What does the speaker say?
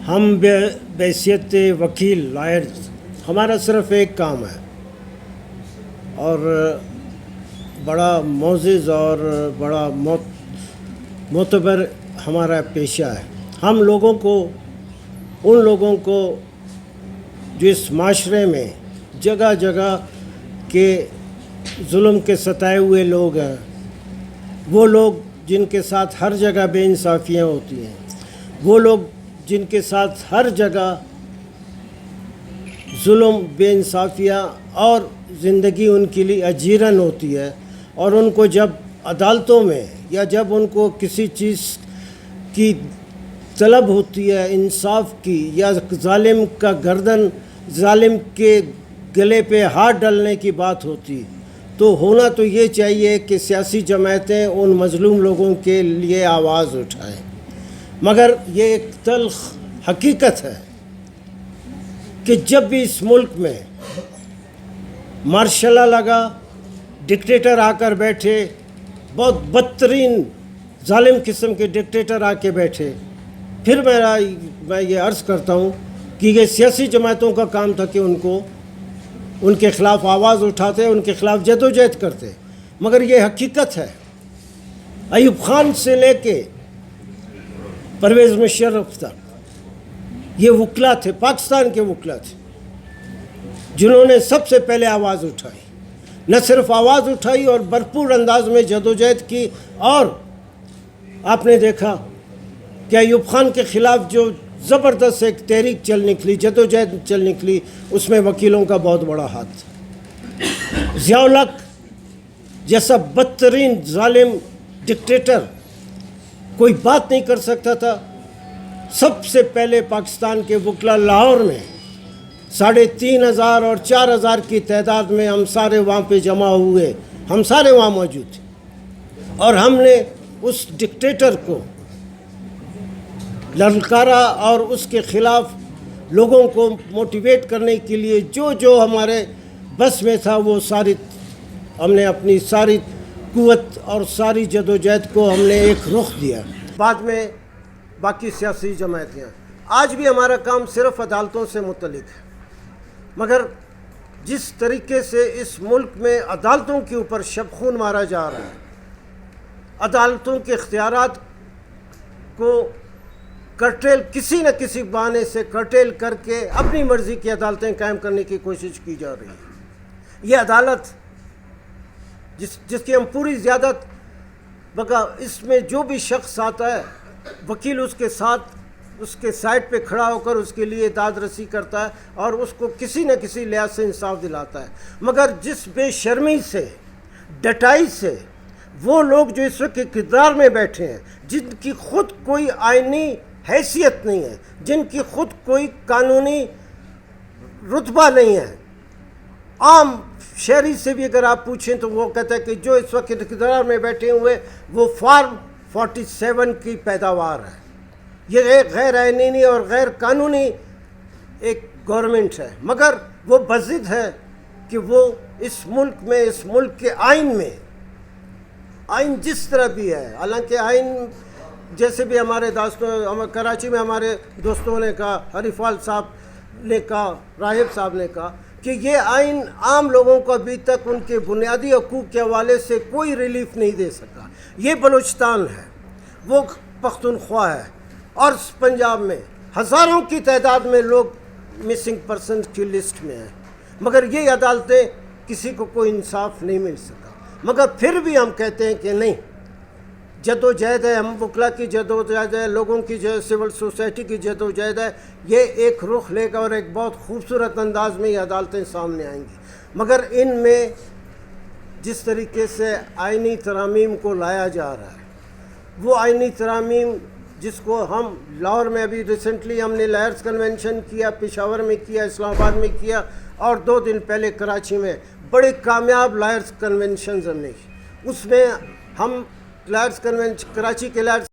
ہم بحیثیت وکیل لائر ہمارا صرف ایک کام ہے اور بڑا معزز اور بڑا معتبر ہمارا پیشہ ہے. ہم لوگوں کو ان لوگوں کو جو اس معاشرے میں جگہ جگہ کے ظلم کے ستائے ہوئے لوگ ہیں، وہ لوگ جن کے ساتھ ہر جگہ بے انصافیاں ہوتی ہیں، وہ لوگ جن کے ساتھ ہر جگہ ظلم، بے انصافیاں اور زندگی ان کے لیے اجیرن ہوتی ہے، اور ان کو جب عدالتوں میں یا جب ان کو کسی چیز کی طلب ہوتی ہے، انصاف کی، یا ظالم کے گلے پہ ہاتھ ڈالنے کی بات ہوتی، تو ہونا تو یہ چاہیے کہ سیاسی جماعتیں ان مظلوم لوگوں کے لیے آواز اٹھائیں. مگر یہ ایک تلخ حقیقت ہے کہ جب بھی اس ملک میں مارشل لا لگا، ڈکٹیٹر آ کر بیٹھے، بہت بدترین ظالم قسم کے ڈکٹیٹر آ کے بیٹھے، پھر میں یہ عرض کرتا ہوں کہ یہ سیاسی جماعتوں کا کام تھا کہ ان کے خلاف آواز اٹھاتے، ان کے خلاف جدوجہد کرتے. مگر یہ حقیقت ہے، ایوب خان سے لے کے پرویز مشرف تک یہ وکلا تھے، پاکستان کے وکلا تھے، جنہوں نے سب سے پہلے آواز اٹھائی. نہ صرف آواز اٹھائی اور بھرپور انداز میں جدوجہد کی. اور آپ نے دیکھا کہ ایوب خان کے خلاف جو زبردست ایک تحریک چل نکلی، جدوجہد چل نکلی، اس میں وکیلوں کا بہت بڑا ہاتھ تھا. ضیاء الحق جیسا بدترین ظالم ڈکٹیٹر کوئی بات نہیں کر سکتا تھا. سب سے پہلے پاکستان کے وکلا لاہور میں 3,500 اور 4,000 کی تعداد میں ہم سارے وہاں پہ جمع ہوئے، ہم سارے وہاں موجود تھے، اور ہم نے اس ڈکٹیٹر کو للکارا اور اس کے خلاف لوگوں کو موٹیویٹ کرنے کے لیے جو ہمارے بس میں تھا وہ ہم نے اپنی ساری قوت اور ساری جدوجہد کو ہم نے ایک رخ دیا. بعد میں باقی سیاسی جماعتیں، آج بھی ہمارا کام صرف عدالتوں سے متعلق ہے. مگر جس طریقے سے اس ملک میں عدالتوں کے اوپر شب خون مارا جا رہا ہے، عدالتوں کے اختیارات کو کسی نہ کسی بہانے سے کرٹیل کر کے اپنی مرضی کی عدالتیں قائم کرنے کی کوشش کی جا رہی ہے. یہ عدالت جس کی ہم پوری زیادت اس میں جو بھی شخص آتا ہے، وکیل اس کے ساتھ اس کے سائڈ پہ کھڑا ہو کر اس کے لیے داد رسی کرتا ہے اور اس کو کسی نہ کسی لحاظ سے انصاف دلاتا ہے. مگر جس بے شرمی سے، ڈٹائی سے وہ لوگ جو اس وقت اقتدار میں بیٹھے ہیں، جن کی خود کوئی آئینی حیثیت نہیں ہے، جن کی خود کوئی قانونی رتبہ نہیں ہے، عام شہری سے بھی اگر آپ پوچھیں تو وہ کہتا ہے کہ جو اس وقت اقتدار میں بیٹھے ہوئے وہ فارم 47 کی پیداوار ہے. یہ ایک غیر آئینی اور غیر قانونی ایک گورنمنٹ ہے. مگر وہ بضد ہے کہ وہ اس ملک کے آئین جس طرح بھی ہے، حالانکہ آئین جیسے بھی ہمارے کراچی میں ہمارے دوستوں نے کہا، حریفال صاحب نے کہا، راہب صاحب نے کہا کہ یہ آئین عام لوگوں کو ابھی تک ان کے بنیادی حقوق کے حوالے سے کوئی ریلیف نہیں دے سکا. یہ بلوچستان ہے، وہ پختونخوا ہے، اور پنجاب میں ہزاروں کی تعداد میں لوگ مسنگ پرسن کی لسٹ میں ہیں. مگر یہ عدالتیں کسی کو کوئی انصاف نہیں مل سکا. مگر پھر بھی ہم کہتے ہیں کہ نہیں، جدوجہد ہے، ہم وکلا کی جدوجہد ہے، لوگوں کی سول سوسائٹی کی جدوجہد ہے. یہ ایک رخ لے گا اور ایک بہت خوبصورت انداز میں یہ عدالتیں سامنے آئیں گی. مگر ان میں جس طریقے سے آئینی ترامیم کو لایا جا رہا ہے، وہ آئینی ترامیم جس کو ہم لاہور میں ابھی ریسنٹلی ہم نے لائرز کنونشن کیا، پشاور میں کیا، اسلام آباد میں کیا، اور 2 دن پہلے کراچی میں بڑے کامیاب لائرز کنونشنز ہم نے کی. اس میں ہم کراچی کے لائرز